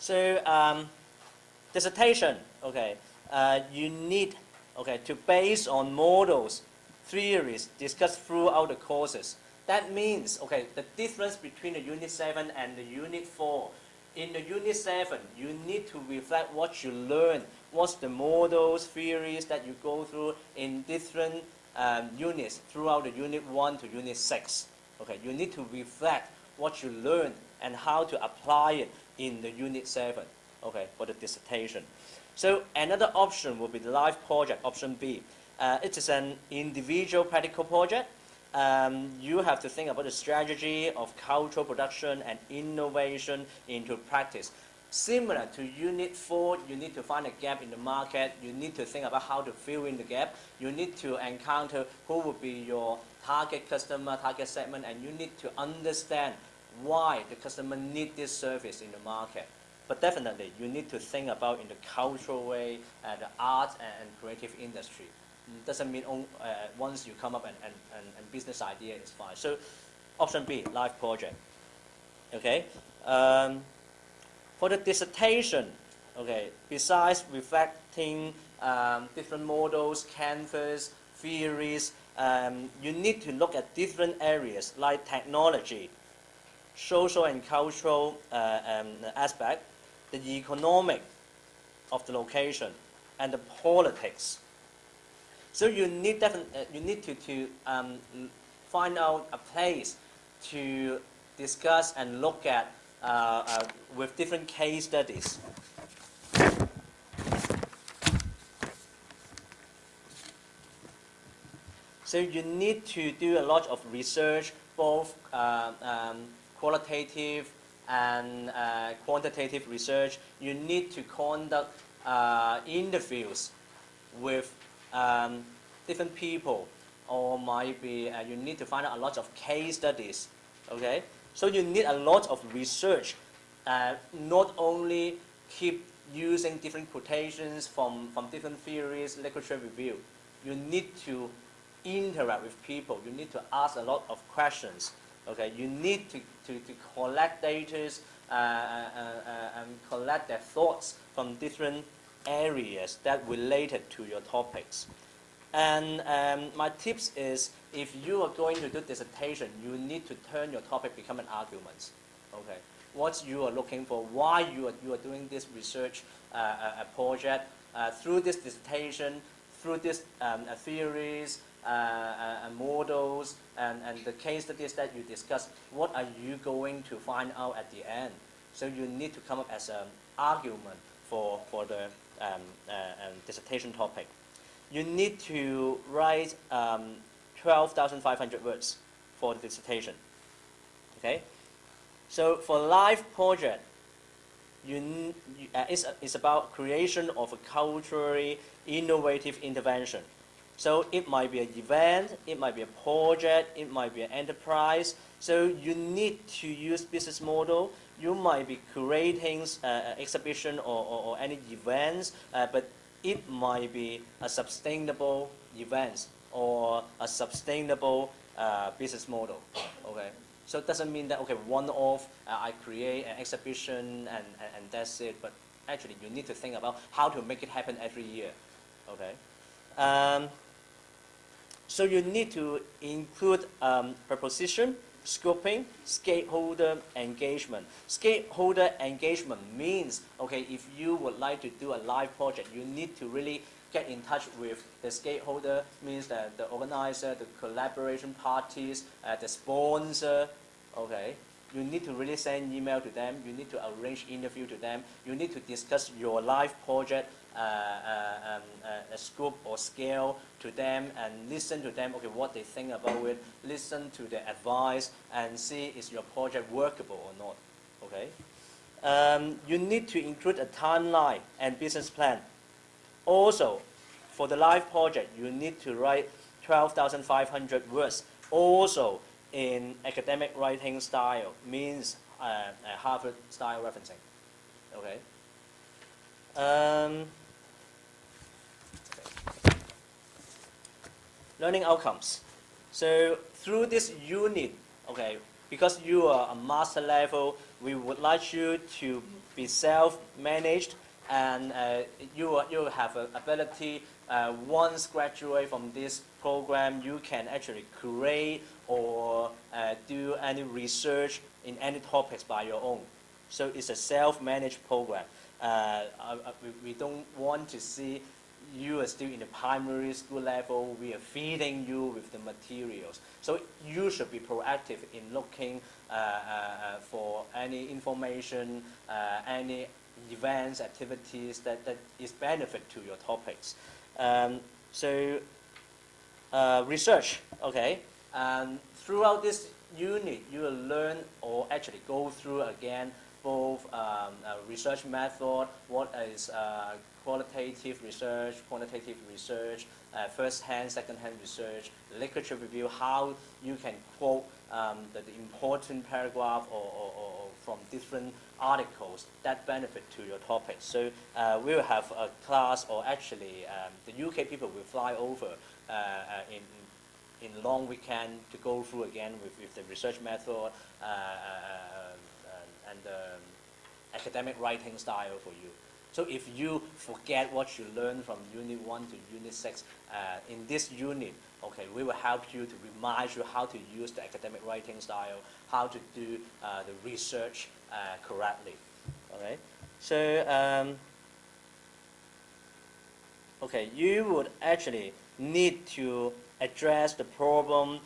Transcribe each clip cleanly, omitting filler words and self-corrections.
So dissertation, okay, you need, okay, to base on models, theories discussed throughout the courses. That means, okay, the difference between the Unit 7 and the Unit 4. In the Unit 7, you need to reflect what you learn, what's the models, theories that you go through in different units throughout the Unit 1 to Unit 6. Okay, you need to reflect what you learn and how to apply it in the Unit 7, okay, for the dissertation. So another option would be the live project, option B. It is an individual practical project. You have to think about the strategy of cultural production and innovation into practice. Similar to Unit 4, you need to find a gap in the market. You need to think about how to fill in the gap. You need to encounter who would be your target customer, target segment, and you need to understand why the customer needs this service in the market. But definitely, you need to think about in the cultural way, the art and creative industry. Doesn't mean once you come up and business idea is fine. So option B, live project. Okay. For the dissertation, okay, besides reflecting different models, canvas, theories, you need to look at different areas like technology, social and cultural aspect, the economic of the location, and the politics. So you need to find out a place to discuss and look at with different case studies. So you need to do a lot of research, both qualitative and quantitative research. You need to conduct interviews with different people, or might be you need to find out a lot of case studies. Okay, so you need a lot of research. Not only keep using different quotations from different theories, literature review. You need to interact with people. You need to ask a lot of questions. Okay, you need to collect data and collect their thoughts from different areas that related to your topics. And my tips is, if you are going to do dissertation, you need to turn your topic become an argument. Okay, what you are looking for, why you are doing this research project, through this dissertation, through this theories, models, and the case studies that you discuss, what are you going to find out at the end? So you need to come up as an argument for the dissertation topic. You need to write 12,500 words for the dissertation. Okay? So for live project, it's about creation of a culturally innovative intervention. So it might be an event, it might be a project, it might be an enterprise. So you need to use business model. You might be creating exhibition or any events, but it might be a sustainable event or a sustainable business model. Okay. So it doesn't mean that, okay, one-off, I create an exhibition and that's it. But actually, you need to think about how to make it happen every year. Okay. So you need to include proposition, scoping, stakeholder engagement. Stakeholder engagement means, okay, if you would like to do a live project, you need to really get in touch with the stakeholder, means that the organizer, the collaboration parties, the sponsor. Okay, you need to really send email to them. You need to arrange interview to them. You need to discuss your live project scope or scale to them and listen to them. Okay, what they think about it. Listen to their advice and see is your project workable or not. Okay. You need to include a timeline and business plan. Also, for the live project, you need to write 12,500 words. Also, in academic writing style, means Harvard style referencing. Okay. Learning outcomes. So through this unit, okay, because you are a master level, we would like you to be self-managed, and you have an ability, once graduate from this program, you can actually create or do any research in any topics by your own. So it's a self-managed program. We don't want to see you are still in the primary school level, we are feeding you with the materials. So you should be proactive in looking for any information, any events, activities that is benefit to your topics. Research, okay. Throughout this unit, you will learn or actually go through again both research method, what is qualitative research, quantitative research, first-hand, second-hand research, literature review, how you can quote the important paragraph or from different articles that benefit to your topic. So we will have a class, or actually the UK people will fly over in long weekend to go through again with the research method and academic writing style for you. So if you forget what you learned from Unit 1 to Unit 6, in this unit, okay, we will help you to remind you how to use the academic writing style, how to do the research correctly. Okay, so okay, you would actually need to address the problem,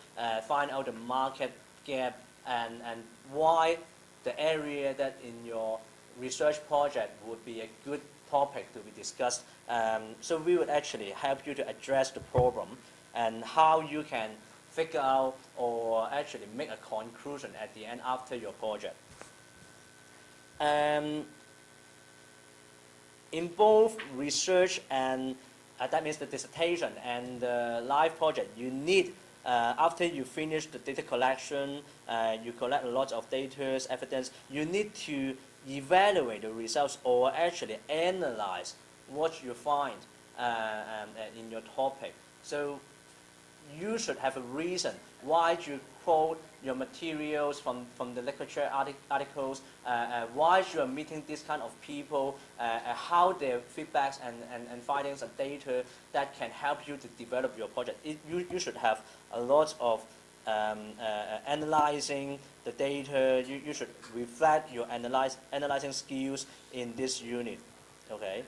find out the market gap, and why the area that in your research project would be a good topic to be discussed. So we would actually help you to address the problem and how you can figure out or actually make a conclusion at the end after your project. In both research and that means the dissertation and the live project, you need, after you finish the data collection, you collect a lot of data, evidence, you need to evaluate the results or actually analyze what you find in your topic. So you should have a reason why you quote your materials from the literature articles, why you are meeting this kind of people, how their feedbacks and findings and data that can help you to develop your project. You should have a lot of analyzing the data. You should reflect your analyzing skills in this unit. Okay.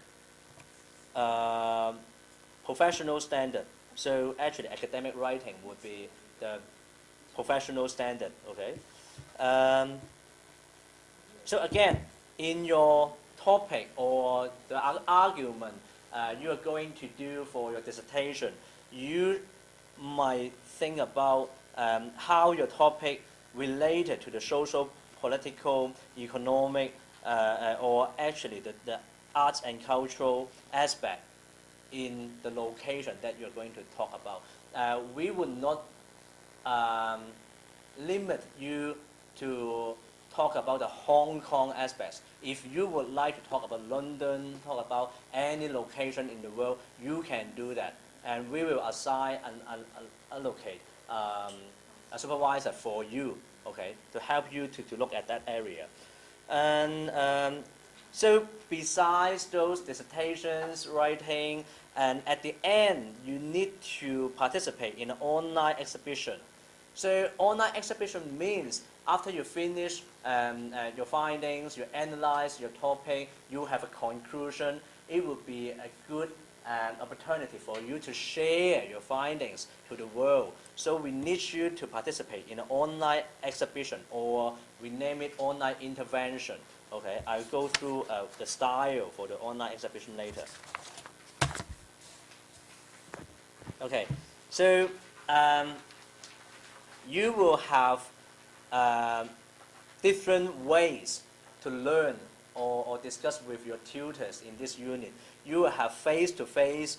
Professional standard. So actually, academic writing would be the professional standard. Okay. So again, in your topic or the argument you are going to do for your dissertation, you might think about how your topic related to the social, political, economic, or actually the arts and cultural aspect in the location that you're going to talk about. We would not limit you to talk about the Hong Kong aspects. If you would like to talk about London, talk about any location in the world, you can do that. And we will assign and allocate a supervisor for you, okay, to help you to look at that area. And so besides those dissertations, writing, and at the end, you need to participate in an online exhibition. So online exhibition means after you finish your findings, you analyze your topic, you have a conclusion, it would be a good opportunity for you to share your findings to the world. So we need you to participate in an online exhibition, or we name it online intervention. Okay, I'll go through the style for the online exhibition later. Okay, so you will have different ways to learn or discuss with your tutors in this unit. You will have face-to-face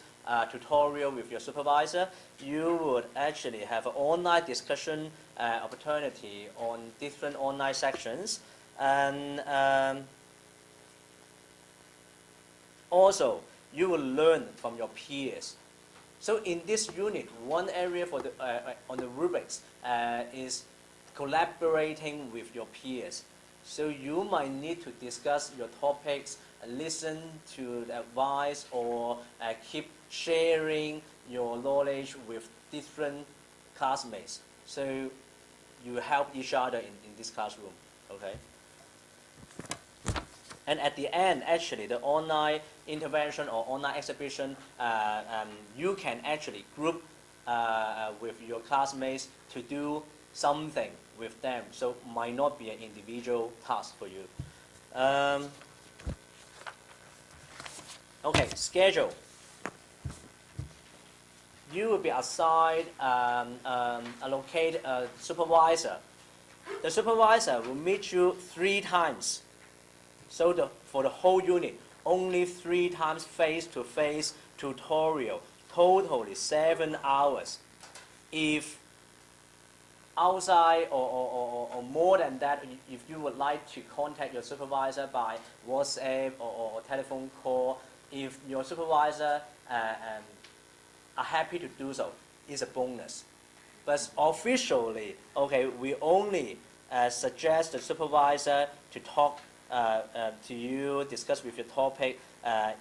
tutorial with your supervisor. You would actually have an online discussion opportunity on different online sections. And also, you will learn from your peers. So in this unit, one area for the on the rubrics is collaborating with your peers. So you might need to discuss your topics, listen to the advice, or keep sharing your knowledge with different classmates. So you help each other in this classroom, okay? And at the end, actually, the online intervention or online exhibition, you can actually group with your classmates to do something with them. So might not be an individual task for you. Okay, schedule. You will be assigned, allocate a supervisor. The supervisor will meet you 3 times. So for the whole unit, only 3 times face-to-face tutorial, totally 7 hours. If outside or more than that, if you would like to contact your supervisor by WhatsApp or telephone call, if your supervisor are happy to do so, it's a bonus. But officially, okay, we only suggest the supervisor to talk to you, discuss with your topic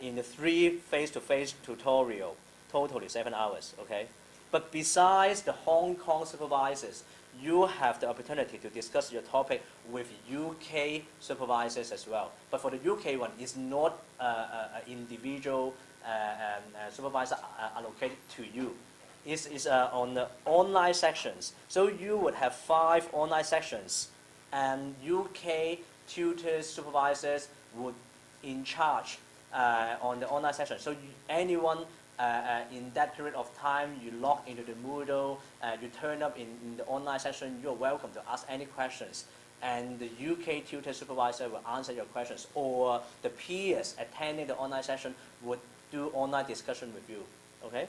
in the 3 face-to-face tutorial, totally 7 hours, okay? But besides the Hong Kong supervisors, you have the opportunity to discuss your topic with UK supervisors as well. But for the UK one, it's not an individual supervisor allocated to you. It's on the online sections. So you would have 5 online sections, and UK tutors, supervisors would in charge on the online session. So anyone in that period of time, you log into the Moodle, you turn up in the online session, you're welcome to ask any questions. And the UK tutor supervisor will answer your questions, or the peers attending the online session would do online discussion with you, okay?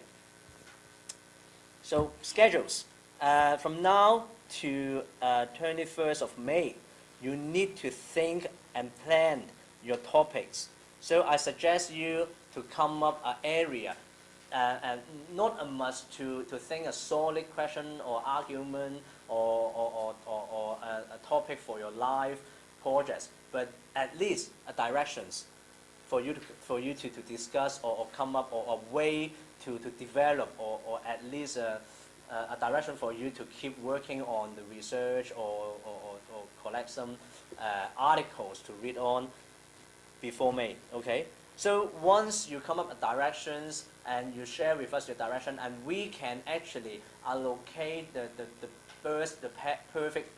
So schedules. From now to 21st of May, you need to think and plan your topics. So I suggest you to come up an area, and not a must to think a solid question or argument or a topic for your live projects, but at least a directions for you to discuss or come up, or a way to develop, or at least a direction for you to keep working on the research or collect some articles to read on before May, okay? So once you come up with directions and you share with us your direction, and we can actually allocate the perfect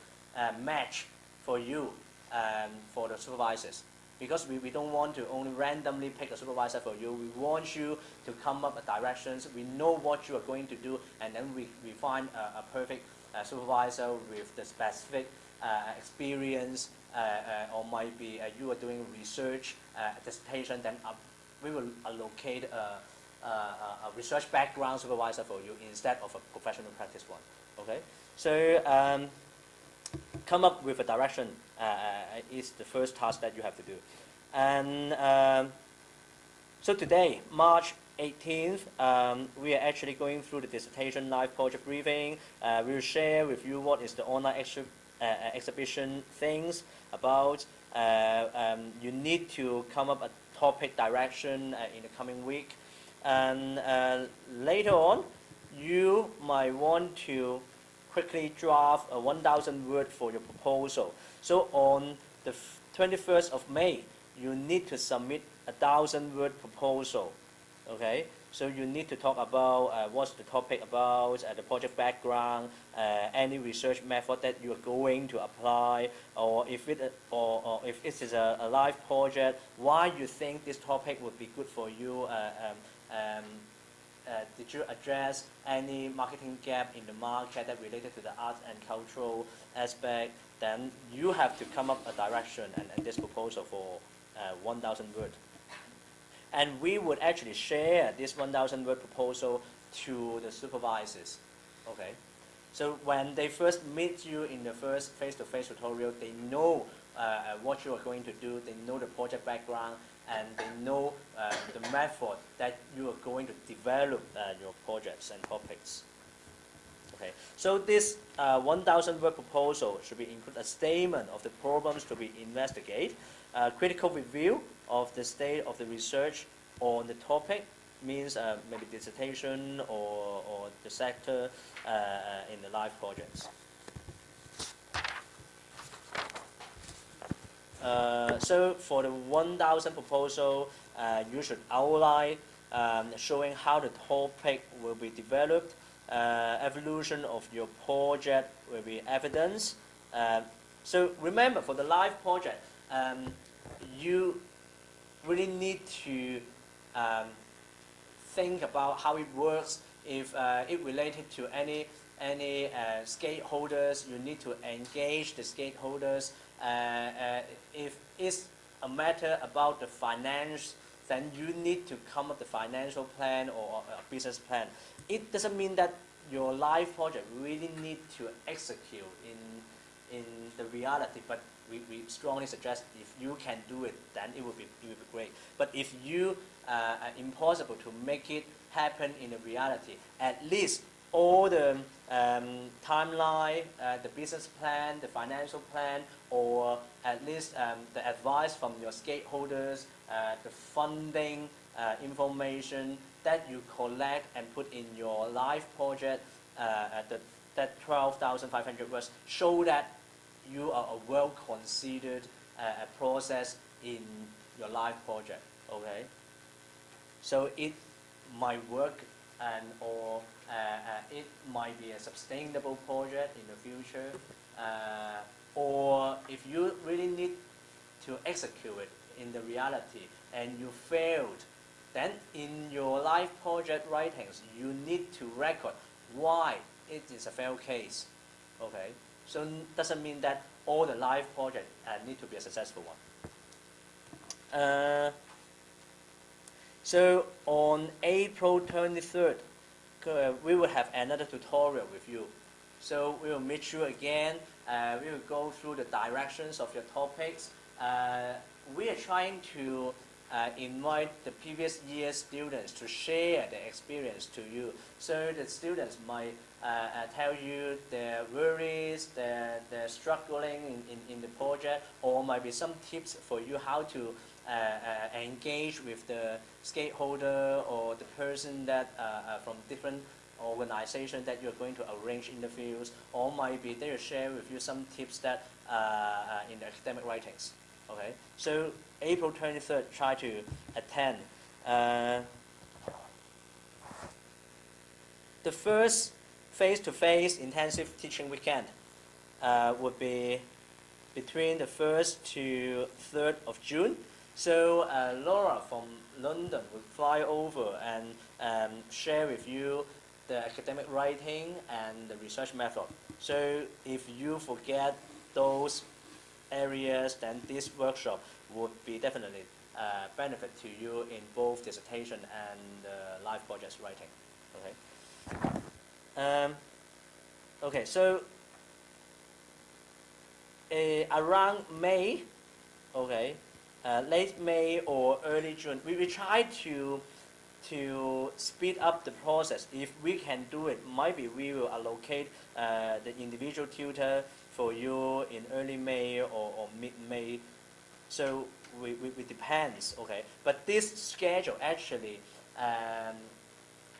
match for you for the supervisors. Because we don't want to only randomly pick a supervisor for you. We want you to come up with directions. We know what you are going to do, and then we find a perfect supervisor with the specific experience, or might be you are doing research, dissertation, then we will allocate a research background supervisor for you instead of a professional practice one, okay? So come up with a direction is the first task that you have to do. And so today, March 18th, we are actually going through the dissertation live project briefing. We will share with you what is the online exhibition things about. You need to come up a topic direction in the coming week. And later on, you might want to quickly draft a 1,000 word for your proposal. So on the 21st of May, you need to submit a 1,000 word proposal, okay? So you need to talk about what's the topic about, the project background, any research method that you are going to apply, or if it is a live project, why you think this topic would be good for you. Did you address any marketing gap in the market that related to the art and cultural aspect? Then you have to come up a direction and this proposal for 1,000 words. And we would actually share this 1,000 word proposal to the supervisors, okay? So when they first meet you in the first face-to-face tutorial, they know what you are going to do, they know the project background, and they know the method that you are going to develop your projects and topics. Okay, so this 1,000 word proposal should be include a statement of the problems to be investigated, a critical review of the state of the research on the topic, means maybe dissertation or the sector in the live projects. So for the 1,000 proposal, you should outline showing how the topic will be developed, evolution of your project will be evidence. So remember, for the live project, you really need to think about how it works. If it related to any stakeholders, you need to engage the stakeholders. If it's a matter about the finance, then you need to come up with a financial plan or a business plan. It doesn't mean that your live project really need to execute in the reality, but we strongly suggest if you can do it, then it will be great. But if you are impossible to make it happen in the reality, at least all the timeline, the business plan, the financial plan, or at least the advice from your stakeholders, the funding information that you collect and put in your live project, that 12,500 words, show that you are a well-considered process in your live project. Okay, so it might work or it might be a sustainable project in the future, or if you really need to execute it in the reality and you failed, then in your live project writings you need to record why it is a failed case. Okay, so doesn't mean that all the live project need to be a successful one. So on April 23rd, we will have another tutorial with you. So we will meet you again. We will go through the directions of your topics. We are trying to invite the previous year students to share their experience to you. So the students might tell you their worries, their struggling in the project, or might be some tips for you how to engage with the stakeholder or the person that from different organization that you're going to arrange interviews, or might be they will share with you some tips that in the academic writings. Okay, so April 23rd, try to attend. The first face-to-face intensive teaching weekend would be between the 1st to 3rd of June. So Laura from London will fly over and share with you the academic writing and the research method. So if you forget those areas, then this workshop would be definitely benefit to you in both dissertation and live projects writing. Okay. Okay. So around May, okay, late May or early June, we will try to speed up the process. If we can do it, maybe we will allocate the individual tutor for you in early May or mid-May. So we depends, okay. But this schedule actually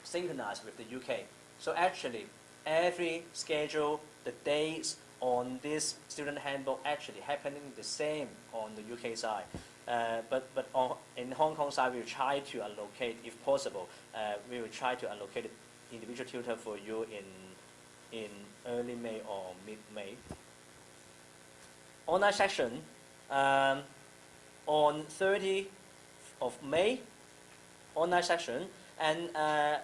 synchronized with the UK. So actually, every schedule, the dates on this student handbook actually happening the same on the UK side. But in Hong Kong side, we will try to allocate, if possible, we will try to allocate an individual tutor for you in early May or mid-May. Online section on 30th of May, online section. And I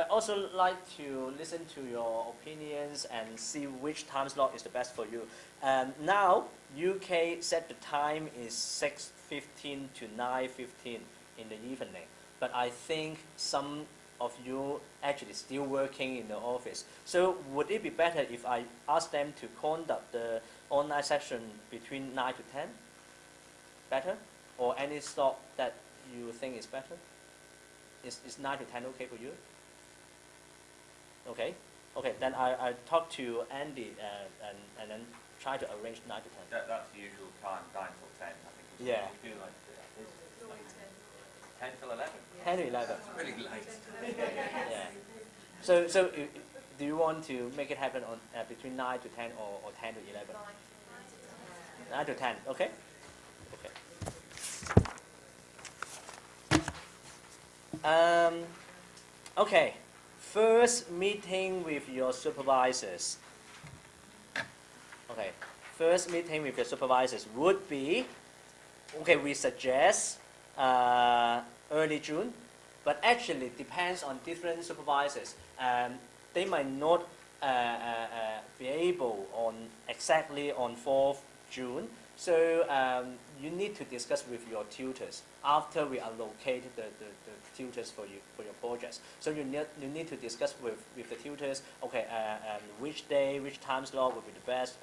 also like to listen to your opinions and see which time slot is the best for you. Now, UK set the time is 6:15 to 9:15 in the evening. But I think some of you actually still working in the office. So would it be better if I ask them to conduct the online session between 9 to 10? Better? Or any slot that you think is better? Is 9 to 10 okay for you? Okay, Okay, then I talk to Andy and then try to arrange 9 to 10. That's the usual time, 9 till 10, I think. Yeah. We do like 10 till 11. 10 to 11. That's really late. Yeah. So do you want to make it happen on between 9 to 10 or 10 to 11? 9 to 10. Okay. Okay. Okay. First meeting with your supervisors. Okay. First meeting with your supervisors would be, okay, we suggest early June, but actually depends on different supervisors. They might not be able on exactly on 4th June. So you need to discuss with your tutors after we allocate the tutors for your projects. So you need to discuss with the tutors, okay, which day, which time slot would be the best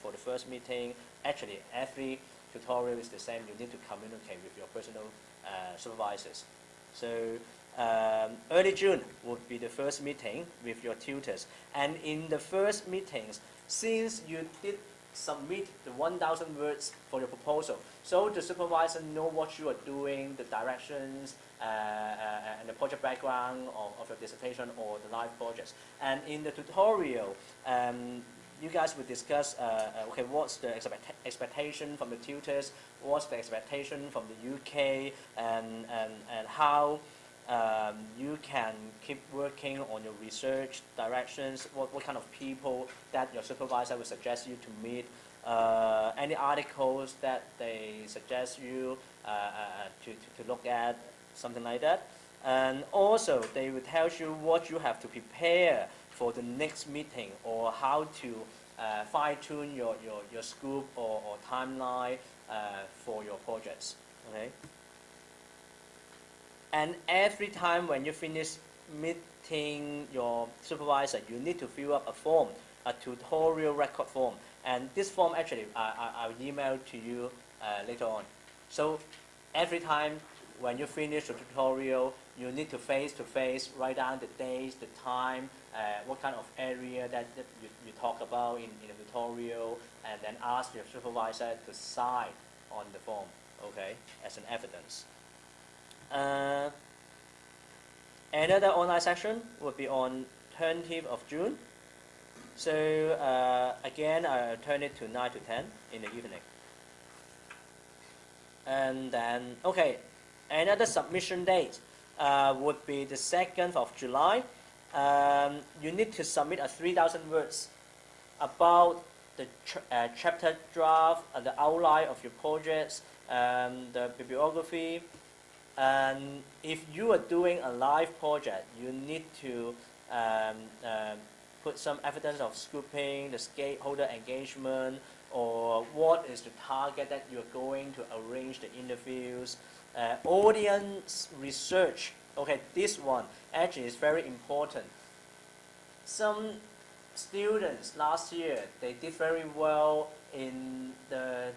for the first meeting. Actually, every tutorial is the same. You need to communicate with your personal supervisors. So early June would be the first meeting with your tutors. And in the first meetings, since you did submit the 1,000 words for your proposal, so the supervisor know what you are doing, the directions, and the project background of your dissertation or the live projects. And in the tutorial, you guys will discuss, okay, what's the expectation from the tutors, what's the expectation from the UK, and how you can keep working on your research directions, what kind of people that your supervisor will suggest you to meet, any articles that they suggest you to look at, something like that. And also they will tell you what you have to prepare for the next meeting, or how to fine-tune your scope or timeline for your projects. Okay? And every time when you finish meeting your supervisor, you need to fill up a form, a tutorial record form. And this form actually I'll email to you later on. So every time when you finish the tutorial, you need to face-to-face write down the dates, the time, what kind of area that you talk about in the tutorial, and then ask your supervisor to sign on the form, okay, as an evidence. Another online session will be on 20th of June. So again, I'll turn it to 9 to 10 in the evening. And then, okay, another submission date would be the 2nd of July. You need to submit a 3,000 words about the chapter draft, the outline of your projects, the bibliography. And if you are doing a live project, you need to put some evidence of scooping, the stakeholder engagement, or what is the target that you're going to arrange the interviews. Audience research, okay, this one actually is very important. Some students last year, they did very well in the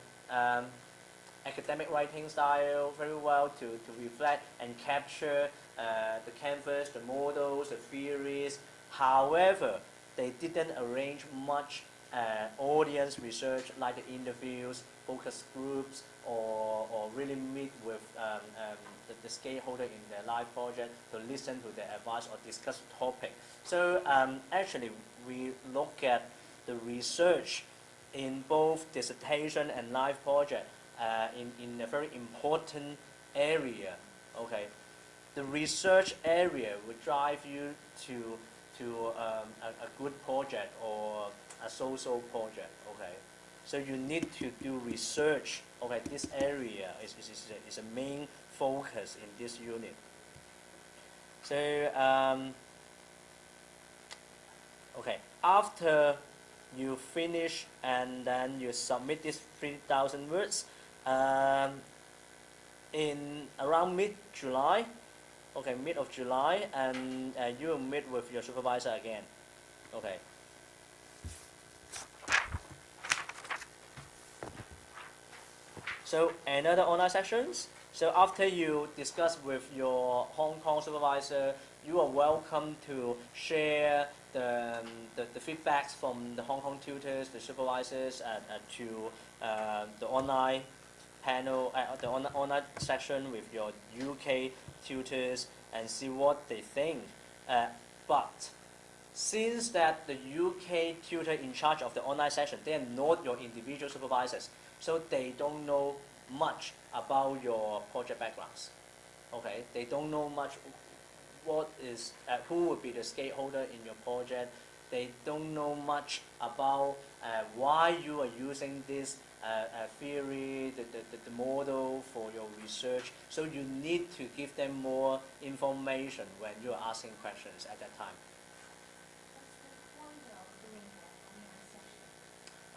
academic writing style, very well to reflect and capture the canvas, the models, the theories. However, they didn't arrange much audience research like the interviews, focus groups, or really meet with the stakeholder in their live project to listen to their advice or discuss the topic. So actually, we look at the research in both dissertation and live project in a very important area. Okay, the research area will drive you to a good project or a social project. Okay, so you need to do research. Okay, this area is a main focus in this unit. So okay, after you finish and then you submit this 3,000 words in around mid-July. Okay, mid of July, and you will meet with your supervisor again. Okay. So another online sessions. So after you discuss with your Hong Kong supervisor, you are welcome to share the feedbacks from the Hong Kong tutors, the supervisors, to the online panel, the online section with your UK tutors and see what they think. But since that the UK tutor in charge of the online session, they are not your individual supervisors, so they don't know much about your project backgrounds. Okay, they don't know much what is who would be the stakeholder in your project. They don't know much about why you are using this theory, the model for your research. So you need to give them more information when you are asking questions at that time.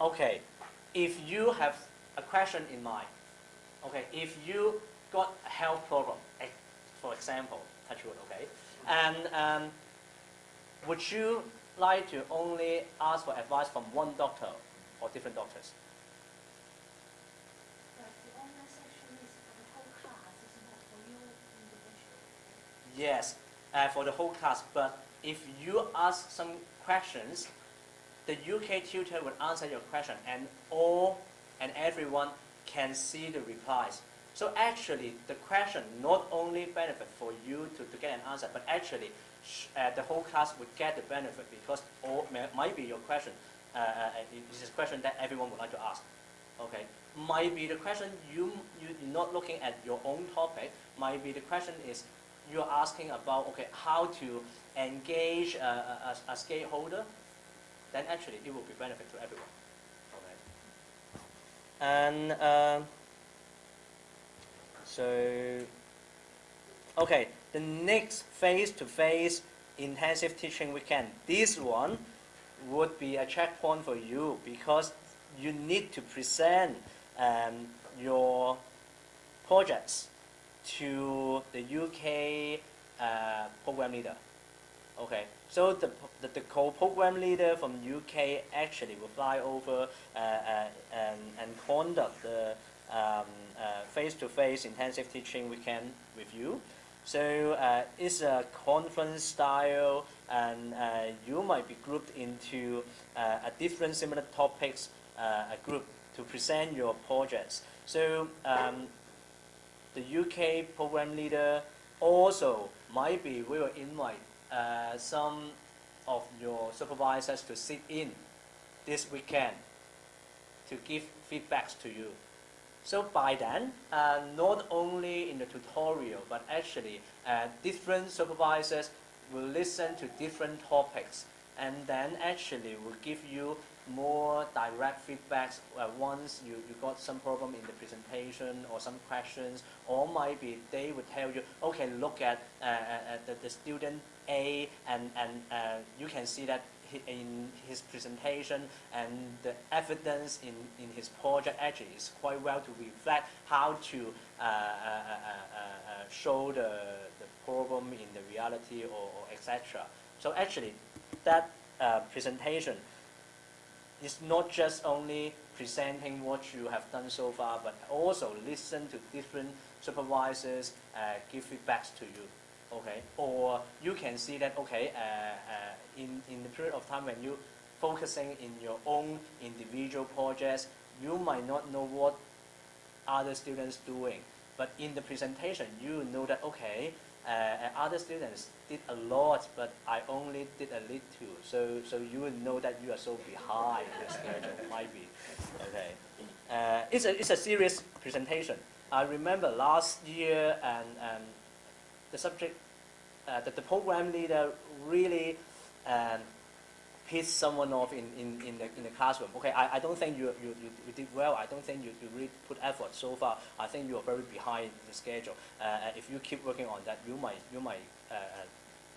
Okay, if you have a question in mind, okay, if you got a health problem, for example, touch wood, okay, and would you like to only ask for advice from one doctor or different doctors? Yes, for the whole class, but if you ask some questions, the UK tutor will answer your question and all and everyone can see the replies. So actually the question not only benefit for you to get an answer, but actually the whole class would get the benefit because all might be your question. This is a question that everyone would like to ask. Okay, might be the question you're not looking at your own topic. Might be the question is you're asking about okay how to engage a stakeholder. Then actually it will be benefit to everyone. Okay. And so, okay, the next face-to-face intensive teaching weekend. This one would be a checkpoint for you because you need to present your projects to the UK program leader. Okay, so the co-program leader from UK actually will fly over and conduct the face-to-face intensive teaching weekend with you. So it's a conference style, and you might be grouped into a different similar topics a group to present your projects. So the UK program leader also might be we will invite some of your supervisors to sit in this weekend to give feedbacks to you. So by then, not only in the tutorial, but actually different supervisors will listen to different topics and then actually will give you more direct feedbacks once you got some problem in the presentation or some questions, or might be they would tell you, okay, look at the student A and you can see that in his presentation and the evidence in his project actually is quite well to reflect how to show the problem in the reality or etc. So actually that presentation is not just only presenting what you have done so far, but also listen to different supervisors give feedbacks to you. Okay, or you can see that okay, in the period of time when you focusing in your own individual projects, you might not know what other students doing, but in the presentation you know that okay, other students did a lot, but I only did a little. So you will know that you are so behind the schedule. Might be okay. It's a serious presentation. I remember last year and the subject, the program leader really pissed someone off in the classroom. Okay, I don't think you did well. I don't think you really put effort so far. I think you are very behind the schedule. If you keep working on that, you might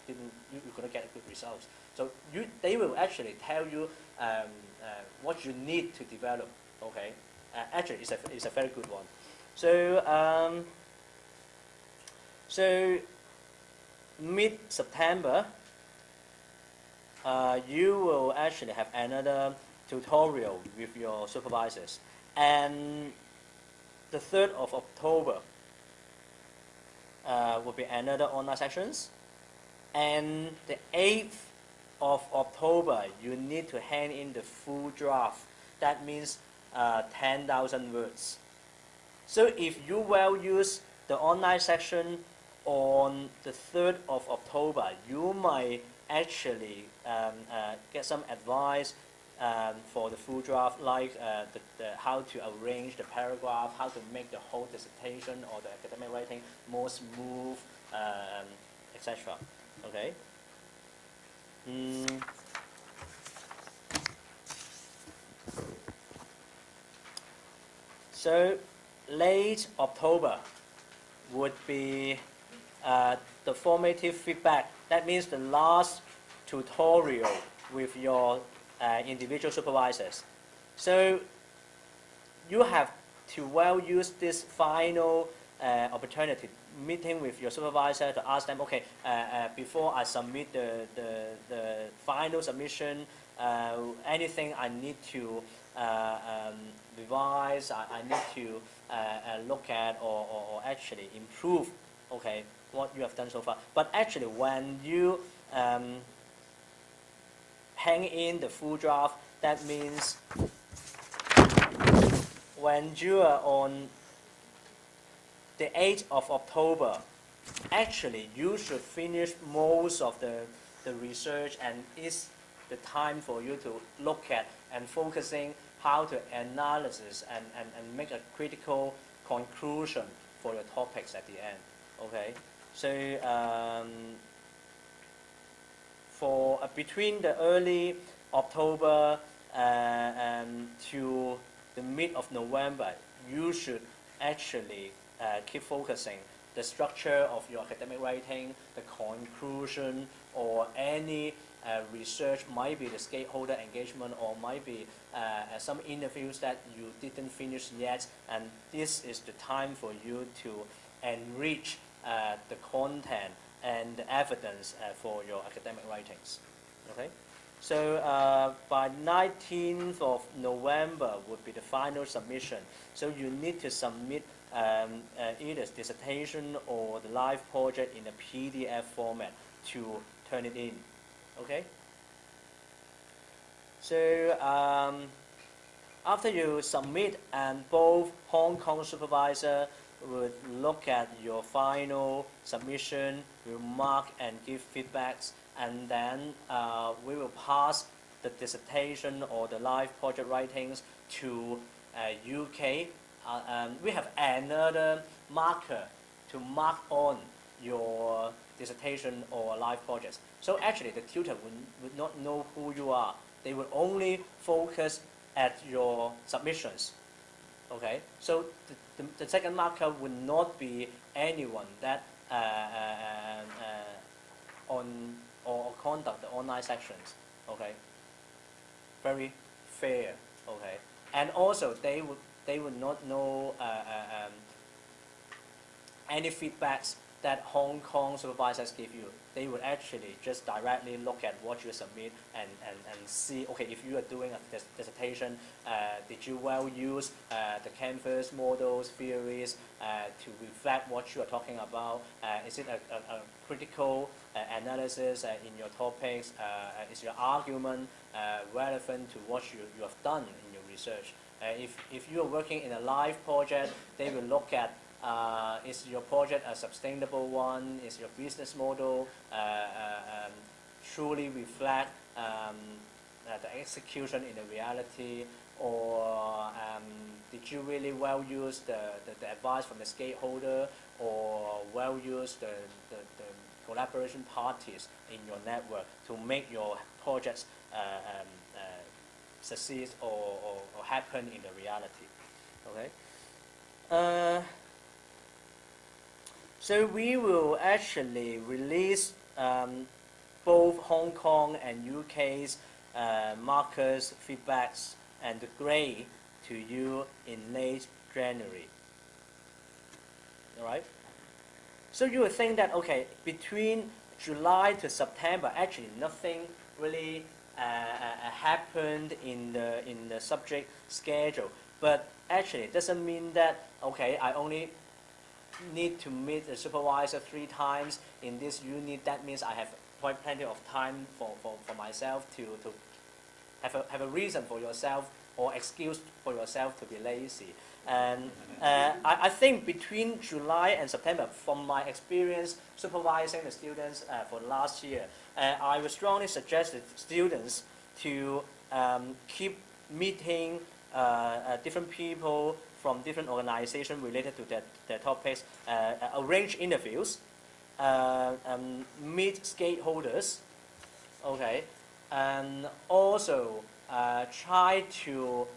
you're gonna get good results. So they will actually tell you what you need to develop. Okay, actually it's a very good one. So so mid-September, you will actually have another tutorial with your supervisors. And the 3rd of October, will be another online sessions. And the 8th of October, you need to hand in the full draft. That means 10,000 words. So if you will use the online section on the 3rd of October, you might actually get some advice for the full draft, like how to arrange the paragraph, how to make the whole dissertation or the academic writing more smooth, etc. Okay. So late October would be the formative feedback. That means the last tutorial with your individual supervisors. So you have to well use this final opportunity meeting with your supervisor to ask them, okay, before I submit the final submission, anything I need to revise, I need to look at or actually improve, okay, what you have done so far. But actually when you hang in the full draft, that means when you are on the 8th of October, actually you should finish most of the research, and it's the time for you to look at and focusing how to analysis and make a critical conclusion for your topics at the end. Okay, so for between the early October to the mid of November, you should actually keep focusing the structure of your academic writing, the conclusion, or any research, might be the stakeholder engagement, or might be some interviews that you didn't finish yet, and this is the time for you to enrich the content and the evidence for your academic writings. Okay, so by 19th of November would be the final submission. So you need to submit either dissertation or the live project in a PDF format to turn it in. Okay. So after you submit, and both Hong Kong supervisor would look at your final submission, will mark and give feedbacks, and then we will pass the dissertation or the live project writings to UK. We have another marker to mark on your dissertation or live projects. So actually the tutor would not know who you are. They will only focus at your submissions. Okay, so the second marker would not be anyone that on or conduct the online sections. Okay, very fair. Okay, and also they would not know any feedbacks that Hong Kong supervisors give you. They would actually just directly look at what you submit and see, okay, if you are doing a dissertation, did you well use the Canvas models, theories to reflect what you are talking about? Is it a critical analysis in your topics? Is your argument relevant to what you have done in your research? If you are working in a live project, they will look at is your project a sustainable one? Is your business model truly reflect the execution in the reality? Or did you really well use the advice from the stakeholder, or well use the collaboration parties in your network to make your projects succeed or happen in the reality? Okay. So we will actually release both Hong Kong and UK's markers, feedbacks, and the grade to you in late January. All right. So you would think that, okay, between July to September, actually nothing really happened in the subject schedule. But actually, it doesn't mean that, okay, I only need to meet the supervisor 3 times in this unit, that means I have quite plenty of time for myself to have a reason for yourself or excuse for yourself to be lazy. And I think between July and September, from my experience supervising the students for last year, I would strongly suggest the students to keep meeting different people from different organizations related to their topics, arrange interviews, meet stakeholders, okay, and also try to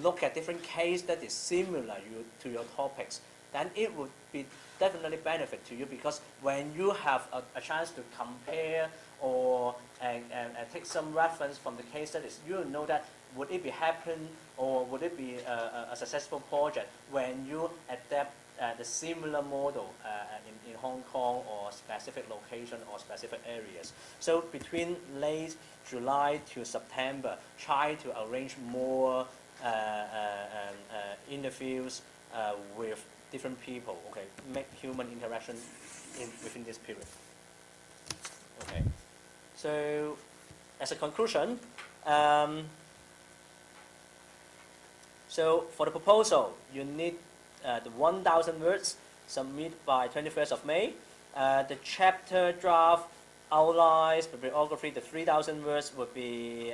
look at different cases that is similar to your topics. Then it would be definitely benefit to you, because when you have a chance to compare or take some reference from the case studies, you will know that would it be happen or would it be a successful project when you adapt the similar model in Hong Kong or specific location or specific areas. So between late July to September, try to arrange more interviews with different people. Okay, make human interaction within this period. Okay, so as a conclusion, so for the proposal, you need the 1,000 words, submit by 21st of May. The chapter draft outlines, bibliography, the 3,000 words would be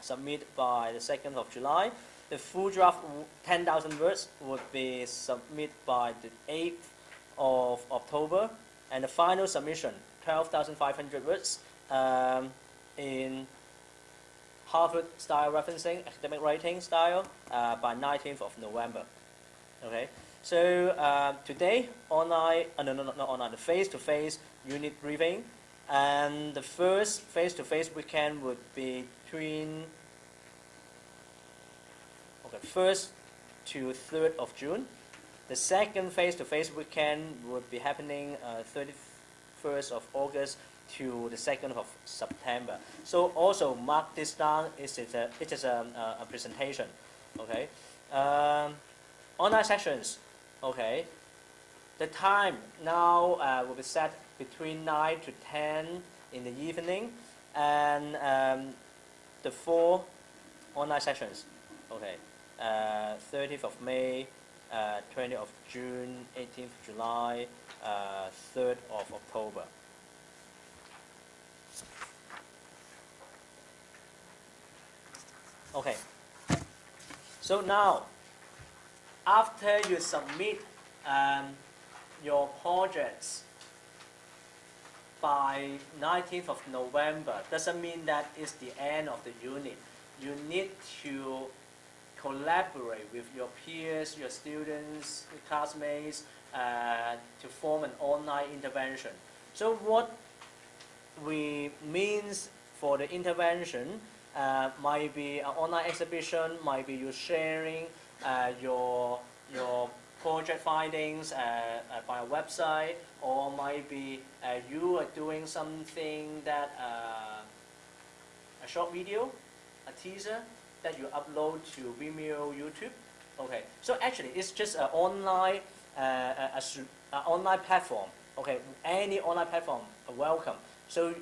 submitted by the 2nd of July. The full draft, 10,000 words, would be submitted by the 8th of October. And the final submission, 12,500 words, in Harvard style referencing, academic writing style, by 19th of November. Okay, so today online, not online, the face-to-face unit briefing, and the first face-to-face weekend would be between 1st to 3rd of June. The second face-to-face weekend would be happening 31st of August to the 2nd of September. So also mark this down. It is a presentation. Okay. Online sessions. Okay. The time now will be set between 9 to 10 in the evening, and the 4 online sessions. Okay. 30th of May, 20th of June, 18th of July, 3rd of October. Okay. So now, after you submit your projects by 19th of November, doesn't mean that it's the end of the unit. You need to collaborate with your peers, your students, your classmates, to form an online intervention. So what we means for the intervention might be an online exhibition, might be you sharing your project findings by a website, or might be you are doing something that a short video, a teaser that you upload to Vimeo, YouTube. Okay, so actually it's just an online online platform. Okay, any online platform are welcome. So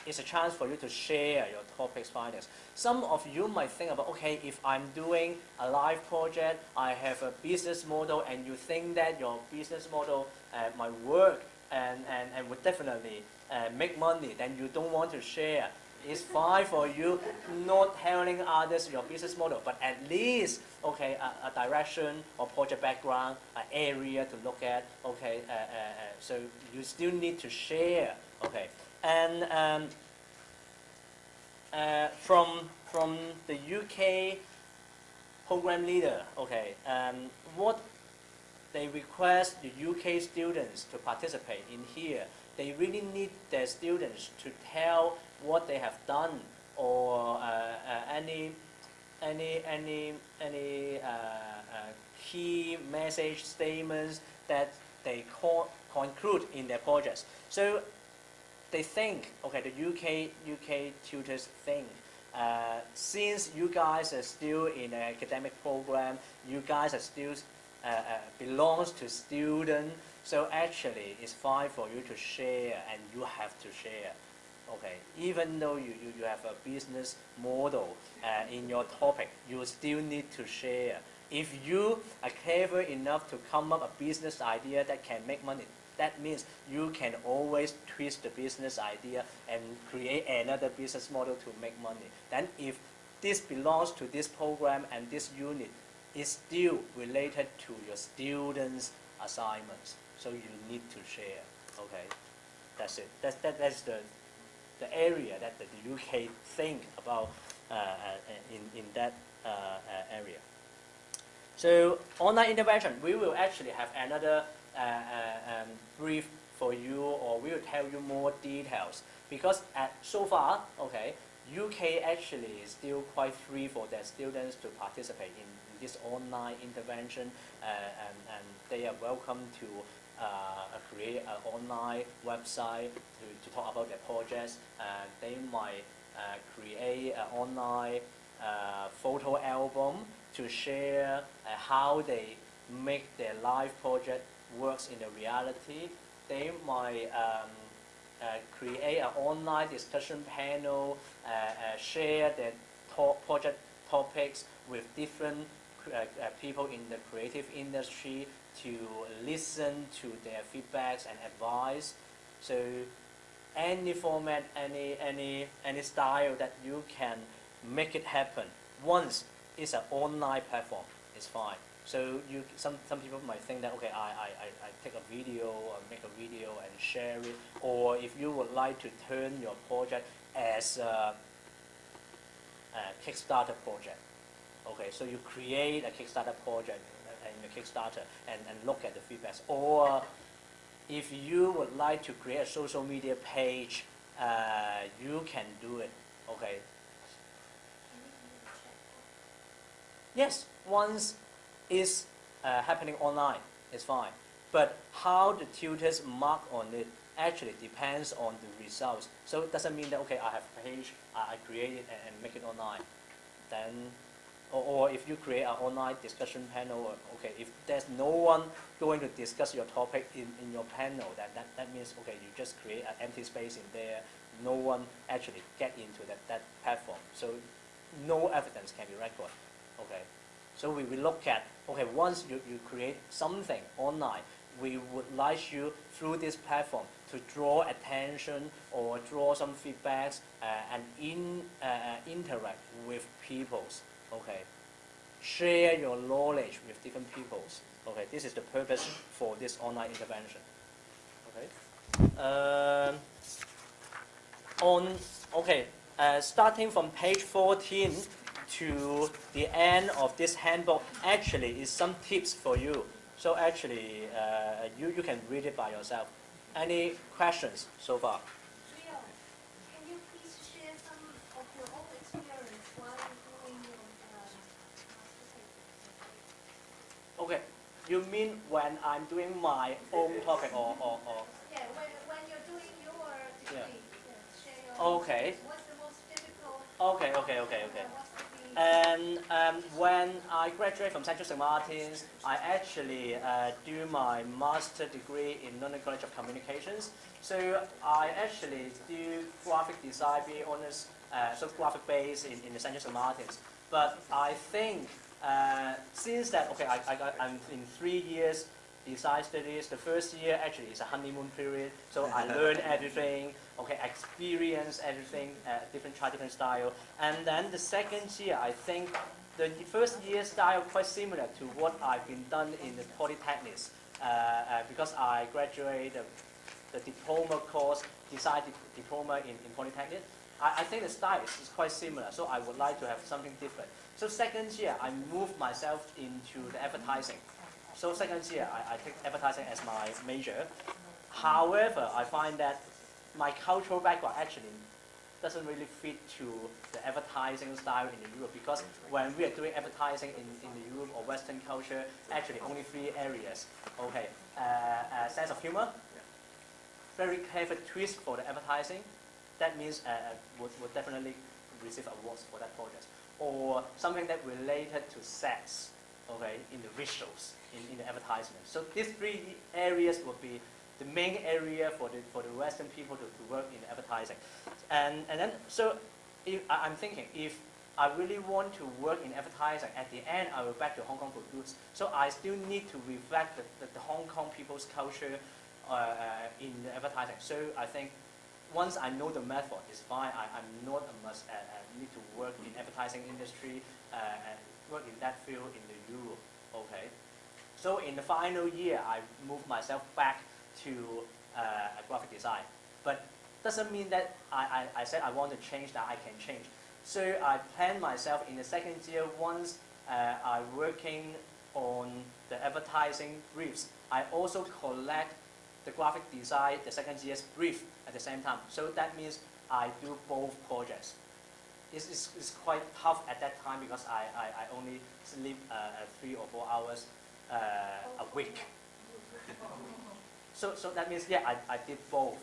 it's a chance for you to share your topics findings. Some of you might think about, okay, if I'm doing a live project, I have a business model, and you think that your business model might work and would definitely make money, then you don't want to share. It's fine for you not telling others your business model, but at least, okay, a direction or project background, an area to look at, okay, so you still need to share, okay. And from the UK program leader, okay, what they request the UK students to participate in here, they really need their students to tell what they have done, or any key message statements that they conclude in their projects. So they think, okay, the UK tutors think, since you guys are still in an academic program, you guys are still belongs to student, so actually it's fine for you to share, and you have to share. Okay, even though you have a business model in your topic, you still need to share. If you are clever enough to come up a business idea that can make money, that means you can always twist the business idea and create another business model to make money. Then if this belongs to this program and this unit, is still related to your students' assignments. So you need to share. Okay, that's it. That's the area that the UK think about in that area. So online intervention, we will actually have another brief for you, or we will tell you more details, because so far, okay, UK actually is still quite free for their students to participate in this online intervention, and they are welcome to create an online website to talk about their projects. They might create an online photo album to share how they make their life project works in the reality. They might create an online discussion panel, share their project topics with different people in the creative industry to listen to their feedbacks and advice. So any format, any style that you can make it happen. Once it's an online platform, it's fine. So some people might think that, okay, I take a video or make a video and share it, or if you would like to turn your project as a Kickstarter project. Okay, so you create a Kickstarter project in the Kickstarter and look at the feedbacks. Or if you would like to create a social media page, you can do it. Okay. Yes, once it's happening online, it's fine. But how the tutors mark on it actually depends on the results. So it doesn't mean that, okay, I have a page, I create it and make it online. Then, or if you create an online discussion panel, okay, if there's no one going to discuss your topic in your panel, that means, okay, you just create an empty space in there. No one actually get into that platform. So no evidence can be recorded. Okay, so we will look at, okay, once you create something online, we would like you through this platform to draw attention or draw some feedbacks and interact with peoples. Okay, share your knowledge with different peoples. Okay, this is the purpose for this online intervention. Okay, starting from page 14 to the end of this handbook actually is some tips for you. So actually, you can read it by yourself. Any questions so far? Leo, can you please share some of your own experience while doing your master's thesis? Okay, you mean when I'm doing my own topic or? Yeah, when you're doing your degree, Yeah. share your Okay. what's the most difficult? Okay. What's the And when I graduate from Central St. Martin's, I actually do my master degree in London College of Communications. So I actually do graphic design, be honest, so graphic base in the Central St. Martin's. But I think since that, okay, I'm in 3 years design studies. The first year actually is a honeymoon period, so I learn everything, okay, experience everything, try different style. And then the second year, I think the first year style quite similar to what I've been done in the polytechnics, because I graduated the diploma course, design diploma in polytechnic. I think the style is quite similar, so I would like to have something different. So second year, I moved myself into the advertising. So second year, I take advertising as my major. However, I find that my cultural background actually doesn't really fit to the advertising style in Europe, because when we are doing advertising in the Europe or Western culture, actually only 3 areas. Okay, sense of humor, very clever twist for the advertising. That means would definitely receive awards for that project. Or something that related to sex. okay, in the visuals, in the advertisement. So these three areas would be the main area for the Western people to work in advertising. And then, so I'm thinking, if I really want to work in advertising, at the end I will back to Hong Kong products. So I still need to reflect the Hong Kong people's culture in the advertising. So I think once I know the method, it's fine. I'm not a must need to work in advertising industry and work in that field in the Europe. Okay. So in the final year, I moved myself back to graphic design. But doesn't mean that I said I want to change, that I can change. So I planned myself in the second year, once I'm working on the advertising briefs, I also collect the graphic design, the second year's brief at the same time. So that means I do both projects. It's quite tough at that time because I only sleep 3 or 4 hours a week. So that means, yeah, I did both.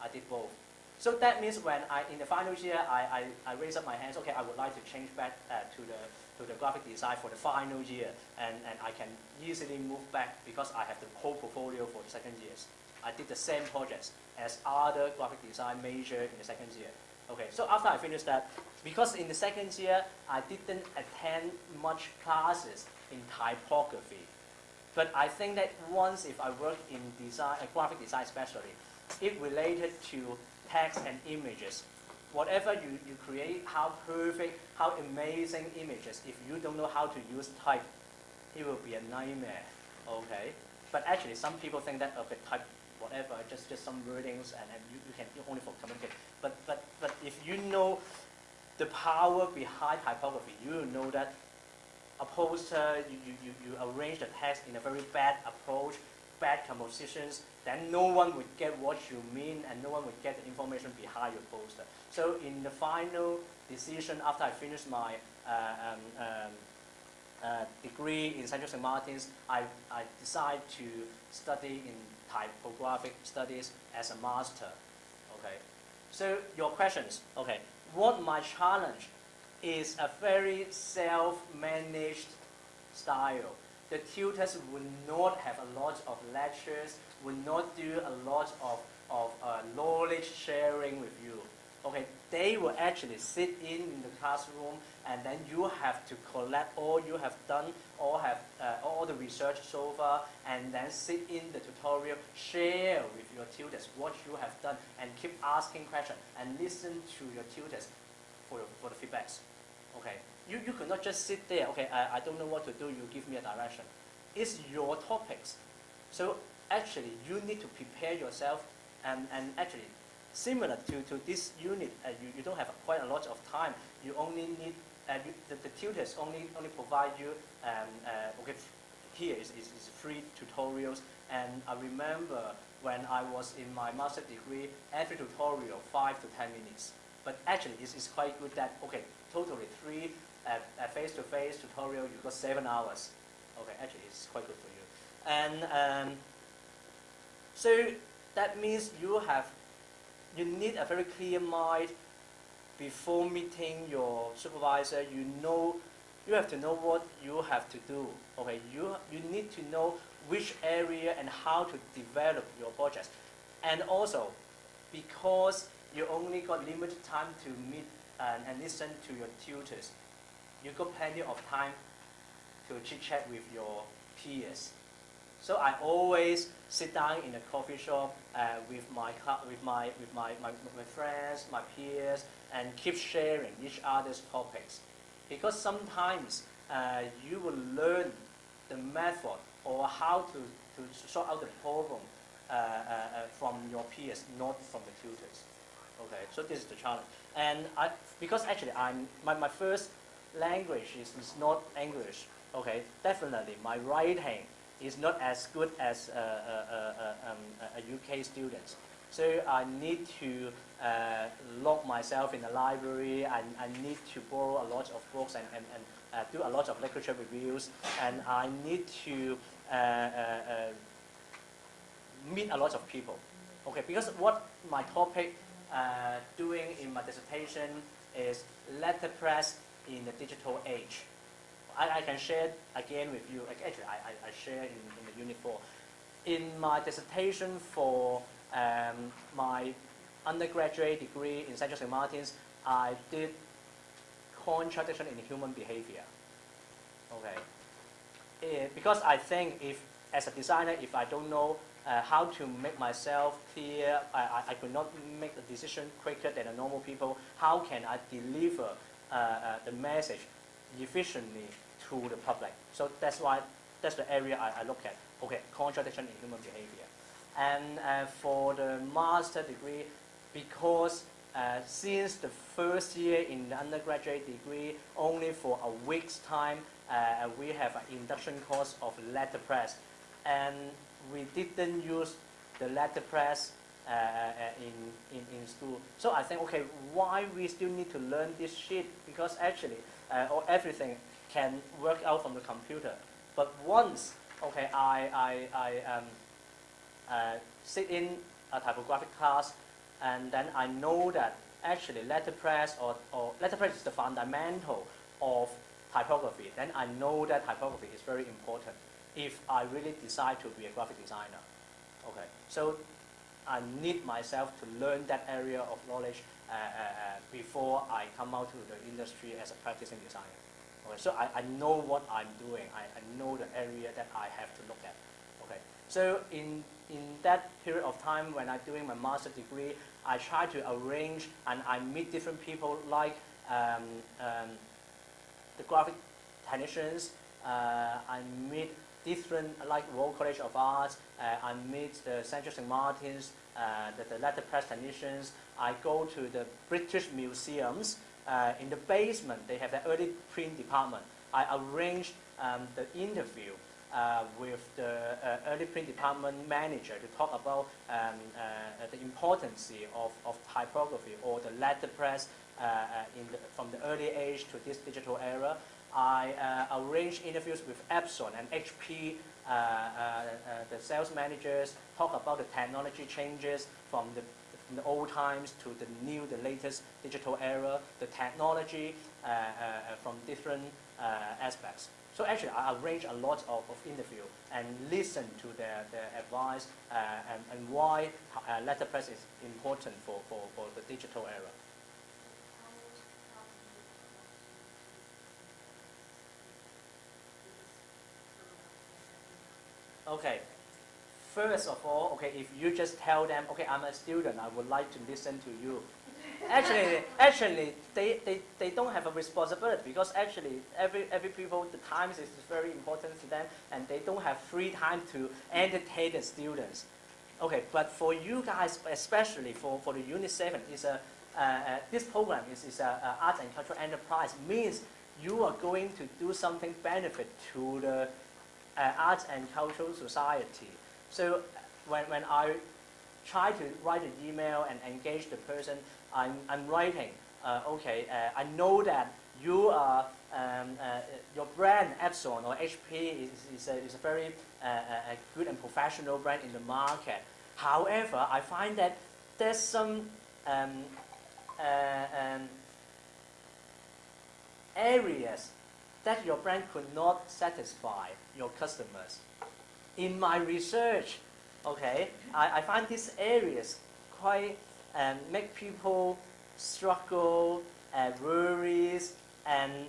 I did both. So that means when in the final year, I raise up my hands, okay, I would like to change back to the graphic design for the final year, and I can easily move back because I have the whole portfolio for the second years. I did the same projects as other graphic design major in the second year. Okay, so after I finished that, because in the second year, I didn't attend much classes in typography. But I think that once if I work in design, graphic design especially, it related to text and images. Whatever you create, how perfect, how amazing images, if you don't know how to use type, it will be a nightmare, okay? But actually, some people think that, okay, type, whatever, just some wordings, and you can only for communicate. But if you know the power behind typography, you will know that a poster, you arrange the text in a very bad approach, bad compositions, then no one would get what you mean and no one would get the information behind your poster. So in the final decision, after I finished my degree in Central St. Martin's, I decided to study in typographic studies as a master. Okay. So your questions, okay. What my challenge is a very self-managed style. The tutors would not have a lot of lectures, would not do a lot of knowledge sharing with you. Okay, they will actually sit in the classroom, and then you have to collect all you have done, all the research so far, and then sit in the tutorial, share with your tutors what you have done, and keep asking questions, and listen to your tutors for the feedbacks. Okay, you cannot just sit there, okay, I don't know what to do, you give me a direction. It's your topics. So actually, you need to prepare yourself, and actually, similar to this unit, you don't have quite a lot of time. You only need, the tutors only provide you, okay, here is free tutorials. And I remember when I was in my master's degree, every tutorial 5 to 10 minutes. But actually, it's quite good that, okay, totally 3 face-to-face tutorial, you got 7 hours. Okay, actually, it's quite good for you. And so that means you need a very clear mind before meeting your supervisor. You have to know what you have to do. Okay, you need to know which area and how to develop your projects. And also, because you only got limited time to meet and listen to your tutors, you got plenty of time to chit-chat with your peers. So I always sit down in a coffee shop with my friends, my peers, and keep sharing each other's topics. Because sometimes you will learn the method or how to sort out the problem from your peers, not from the tutors. Okay, so this is the challenge. And because actually my first language is not English. Okay, definitely my writing is not as good as a UK student. So I need to lock myself in the library, I need to borrow a lot of books and do a lot of literature reviews, and I need to meet a lot of people. Okay, because what my topic doing in my dissertation is letterpress in the digital age. I can share again with you. Actually, I share in the Unit 4. In my dissertation for my undergraduate degree in Central St. Martin's, I did contradiction in human behavior. Okay. Because I think if, as a designer, if I don't know how to make myself clear, I could not make the decision quicker than the normal people. How can I deliver the message efficiently to the public? So that's the area I look at. Okay, contradiction in human behavior. And for the master degree, because since the first year in the undergraduate degree, only for a week's time, we have an induction course of letterpress, and we didn't use the letterpress in school. So I think, okay, why we still need to learn this shit? Because actually, or everything can work out from the computer. But once, okay, I sit in a typographic class, and then I know that actually letterpress or letterpress is the fundamental of typography. Then I know that typography is very important if I really decide to be a graphic designer. Okay, so I need myself to learn that area of knowledge before I come out to the industry as a practicing designer. Okay, so I know what I'm doing. I know the area that I have to look at. Okay, so in that period of time when I'm doing my master degree, I try to arrange and I meet different people like the graphic technicians. I meet different, like Royal College of Arts. I meet the Central St. Martin's, the letterpress technicians. I go to the British museums. In the basement, they have the early print department. I arranged the interview with the early print department manager to talk about the importance of typography or the letterpress from the early age to this digital era. I arranged interviews with Epson and HP, the sales managers, talk about the technology changes from the old times to the latest digital era, the technology from different aspects. So actually, I arrange a lot of interview and listen to their advice and why letterpress is important for the digital era. Okay. First of all, okay, if you just tell them, okay, I'm a student, I would like to listen to you. Actually, they don't have a responsibility because actually every people, the time is very important to them, and they don't have free time to entertain the students. Okay, but for you guys, especially for the Unit 7, this program is a arts and cultural enterprise, means you are going to do something benefit to the arts and cultural society. So when I try to write an email and engage the person, I'm writing, I know that you are, your brand Epson or HP is a very good and professional brand in the market. However, I find that there's some areas that your brand could not satisfy your customers. In my research, okay, I find these areas quite make people struggle, worries, and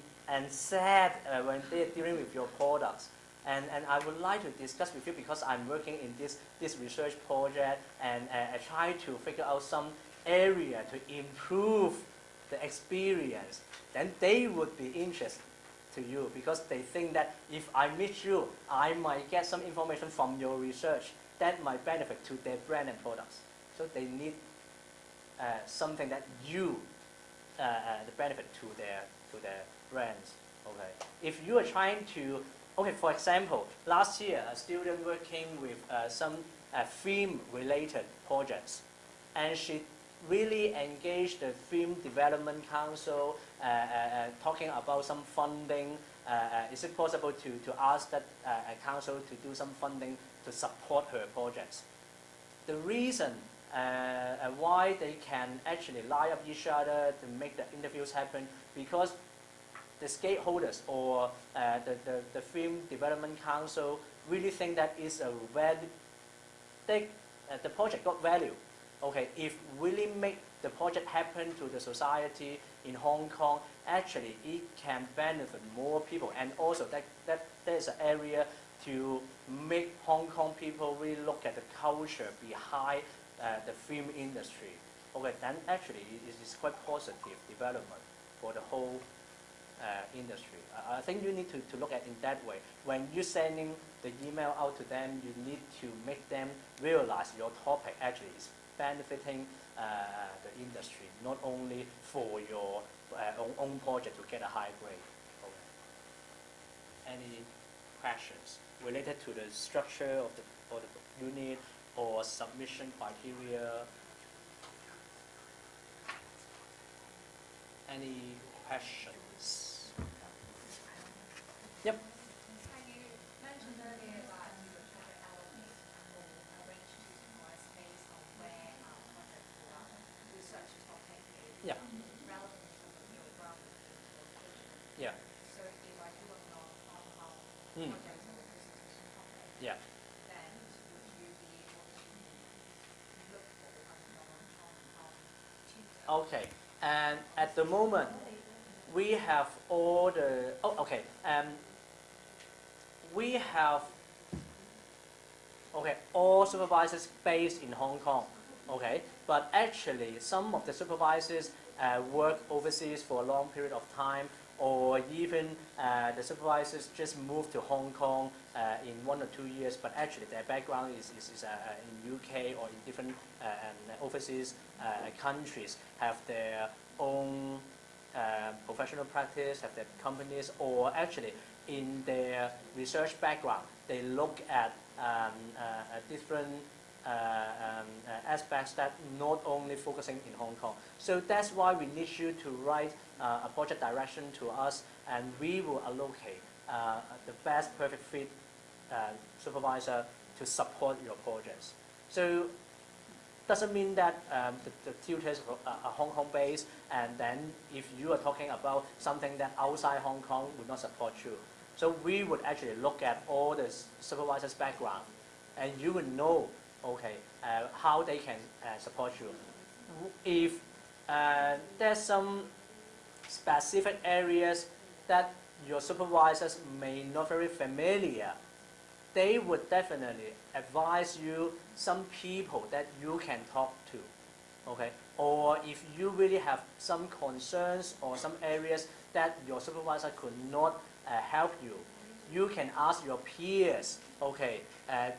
sad when they're dealing with your products. And I would like to discuss with you because I'm working in this research project and I try to figure out some area to improve the experience. Then they would be interested to you because they think that if I meet you, I might get some information from your research that might benefit to their brand and products. So they need something that you the benefit to their brands. Okay. If you are trying to, okay, for example, last year a student working with some film-related projects, and she really engaged the Film Development Council, talking about some funding. Is it possible to ask that council to do some funding to support her projects? The reason why they can actually line up each other to make the interviews happen, because the stakeholders or the Film Development Council really think that is a value, the project got value. Okay, if really make the project happen to the society in Hong Kong, actually it can benefit more people, and also that there's an area to make Hong Kong people really look at the culture behind the film industry. Okay, then actually it is quite positive development for the whole industry. I think you need to look at it in that way. When you're sending the email out to them, you need to make them realize your topic actually is benefiting the industry, not only for your own project to get a high grade. Okay. Any questions related to the structure of the unit or submission criteria? Any questions? Yep. You mentioned earlier that you would try to allocate or arrange to suppliers based on where our project or our research topic is Yeah. relevant to your geographical location. Yeah. So if I do work on our Mm. project or presentation topic, Yeah. then would you be able to look for tutor? Okay. And at the moment, we have all the. Oh, okay. We have. Okay, all supervisors based in Hong Kong. Okay, but actually, some of the supervisors work overseas for a long period of time, or even the supervisors just moved to Hong Kong in 1 or 2 years, but actually their background is in UK or in different overseas countries, have their own professional practice, have their companies, or actually in their research background, they look at different aspects that not only focusing in Hong Kong. So that's why we need you to write a project direction to us, and we will allocate the best perfect fit supervisor to support your projects. So doesn't mean that the tutors are Hong Kong based, and then if you are talking about something that outside Hong Kong would not support you. So we would actually look at all the supervisors' background, and you would know, okay, how they can support you. If there's some specific areas that your supervisors may not very familiar, they would definitely advise you some people that you can talk to, okay? Or if you really have some concerns or some areas that your supervisor could not help you, you can ask your peers, okay, are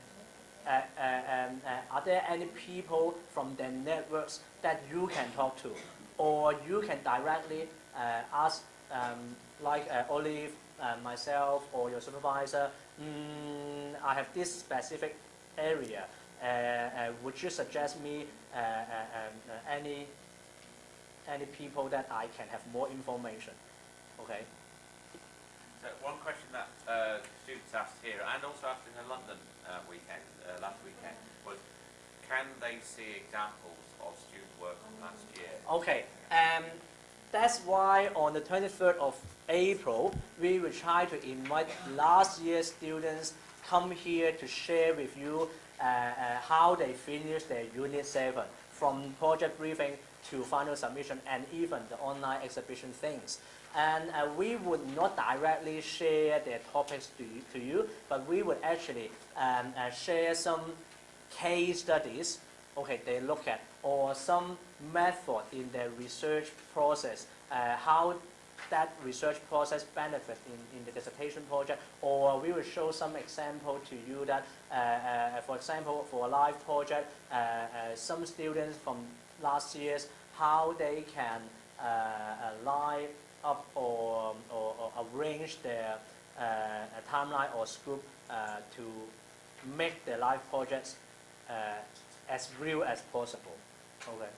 there any people from their networks that you can talk to? Or you can directly ask, like Olive, myself, or your supervisor, I have this specific area. Would you suggest me any people that I can have more information? Okay. So one question that students asked here, and also asked in the London last weekend, was can they see examples of student work from last year? Okay. That's why on the 23rd of April, we will try to invite last year's students come here to share with you how they finished their Unit 7, from project briefing to final submission, and even the online exhibition things. And we would not directly share their topics to you, but we would actually share some case studies, okay, they look at, or some method in their research process, how that research process benefits in the dissertation project, or we will show some example to you that, for example, for a live project, some students from last year's, how they can line up or arrange their timeline or scope to make their live projects as real as possible. Okay.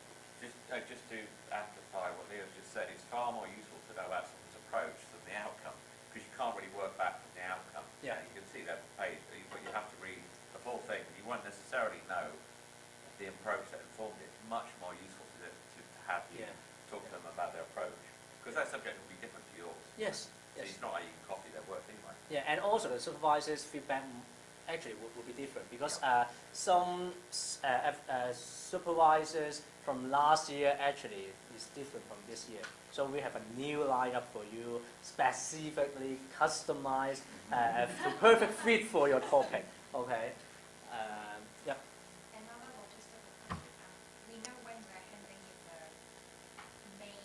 Just to amplify what Leo's just said, it's far more useful to know about someone's approach than the outcome, because you can't really work back from the outcome. Yeah. You can see that page, but you have to read the whole thing. You won't necessarily know the approach that informed it. It's much more useful to have you talk to them about their approach, because that subject will be different to yours. Yes. So Yes. it's not how you can copy their work anyway. Yeah, and also the supervisor's feedback actually will be different because Yeah. some supervisors from last year actually is different from this year. So we have a new lineup for you, specifically customized to perfect fit for your topic. Okay. Yeah. Another logistical question. We know when we're handing in the main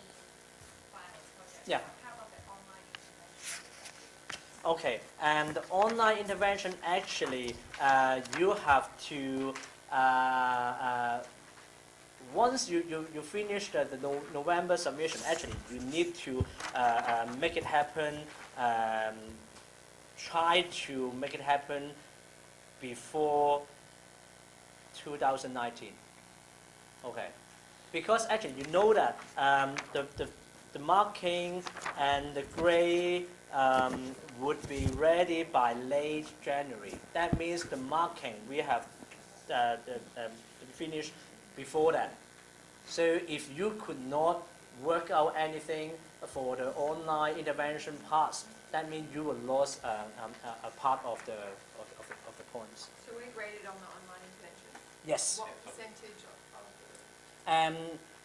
final project. Yeah. How about the online intervention? Okay, and online intervention actually, you have to, once you finish the November submission, actually you need to make it happen, try to make it happen before 2019. Okay, because actually you know that the marking and the grade would be ready by late January. That means the marking we have finished before that. So if you could not work out anything for the online intervention parts, that means you will lose a part of the points. So we're graded on the online intervention. Yes. What percentage of the?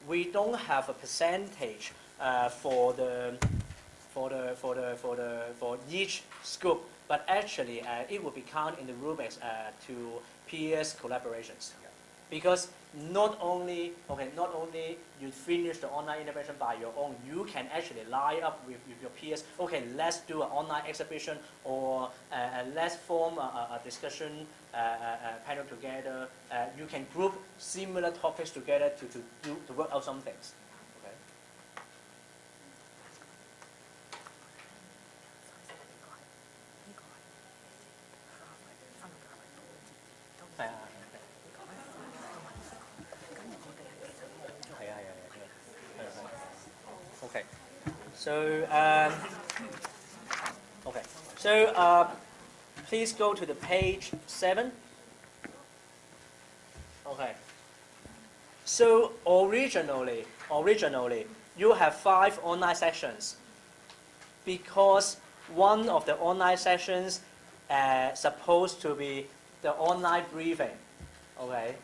We don't have a percentage for each scope, but actually it will be counted in the rubrics to peers collaborations. Because not only you finish the online intervention by your own, you can actually line up with your peers. Okay, let's do an online exhibition, or let's form a discussion panel together. You can group similar topics together to work out some things. Okay. Okay. So okay. So please go to the page 7. Okay. So originally you have 5 online sessions because one of the online sessions supposed to be the online briefing. Okay.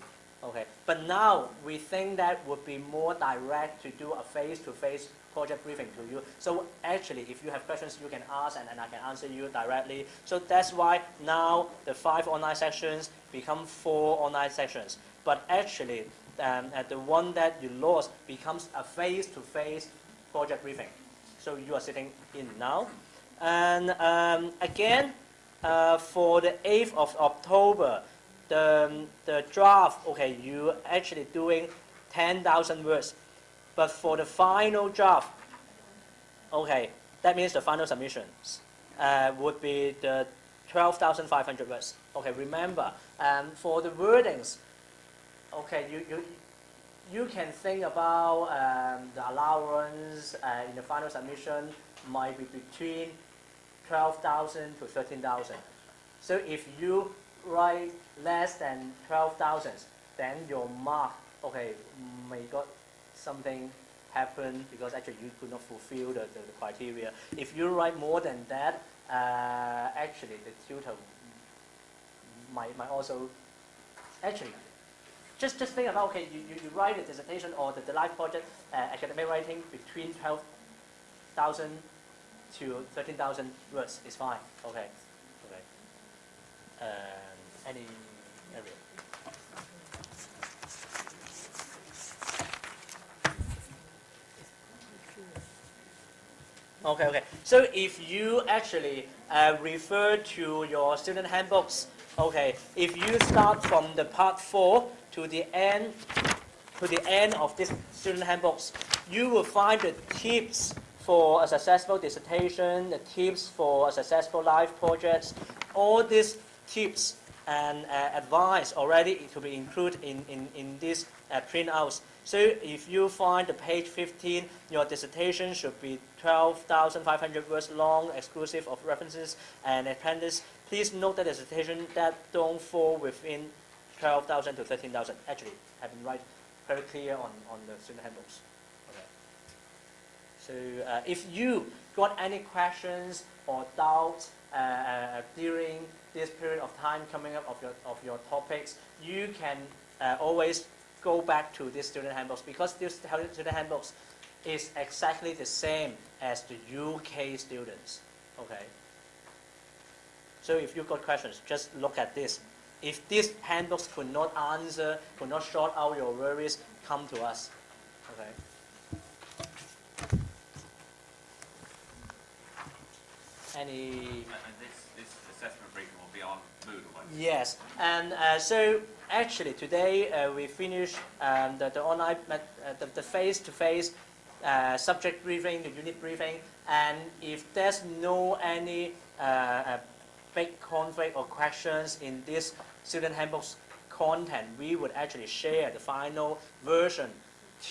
Okay. But now we think that would be more direct to do a face-to-face project briefing to you. So actually, if you have questions, you can ask and I can answer you directly. So that's why now the 5 online sessions become 4 online sessions. But actually, the one that you lost becomes a face-to-face project briefing. So you are sitting in now. And again, for the 8th of October, the draft, okay, you actually doing 10,000 words. But for the final draft, okay, that means the final submissions would be the 12,500 words. Okay, remember, for the wordings, okay, you can think about the allowance in the final submission might be between 12,000 to 13,000. So if you write less than 12,000, then your mark, okay, may got something happen because actually you could not fulfill the criteria. If you write more than that, actually the tutor might also, actually, just think about, okay, you write a dissertation or the life project, academic writing between 12,000 to 13,000 words is fine. Okay. Okay. Any area? Okay. So if you actually refer to your student handbooks, okay, if you start from the part 4 to the end of this student handbooks, you will find the tips for a successful dissertation, the tips for a successful life projects. All these tips and advice already to be included in these printouts. So if you find the page 15, your dissertation should be 12,500 words long, exclusive of references and appendix. Please note that dissertation that don't fall within 12,000 to 13,000. Actually, have been right very clear on the student handbooks. Okay. So if you got any questions or doubts during this period of time coming up of your topics, you can always go back to this student handbooks, because this student handbooks is exactly the same as the UK students. Okay. So if you've got questions, just look at this. If these handbooks could not answer, could not sort out your worries, come to us. Okay. Any? And this assessment briefing will be on Moodle, won't it? Yes, and so actually today we finished the online, the face-to-face subject briefing, the unit briefing, and if there's no any big conflict or questions in this student handbook's content, we would actually share the final version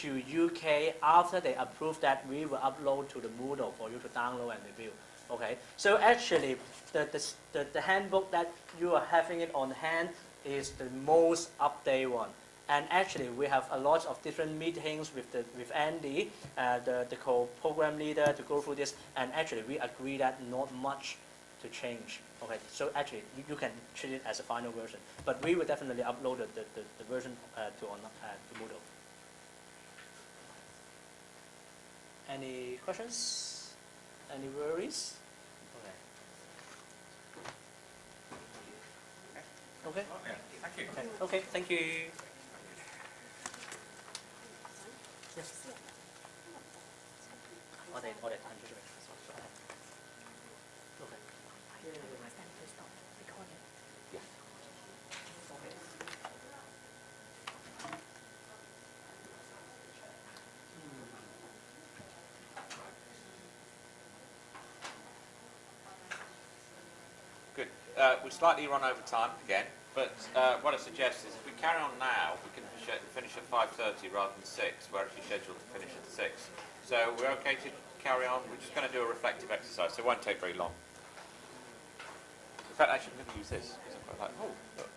to UK. After they approve that, we will upload to the Moodle for you to download and review. Okay, so actually the handbook that you are having it on hand is the most updated one. And actually we have a lot of different meetings with Andy, the co-program leader, to go through this, and actually we agree that not much to change. Okay, so actually you can treat it as a final version, but we will definitely upload the version to Moodle. Any questions? Any worries? Okay. Oh, yeah. Thank you. Okay. Thank you. Yes. 我哋彈咗出嚟。Okay. Yeah. Okay. Good. We slightly run over time again, but what I suggest is if we carry on now, we can finish at 5:30 rather than 6. We're actually scheduled to finish at 6. So we're okay to carry on. We're just going to do a reflective exercise, so it won't take very long. In fact, actually, I'm going to use this because I've got like, oh, look.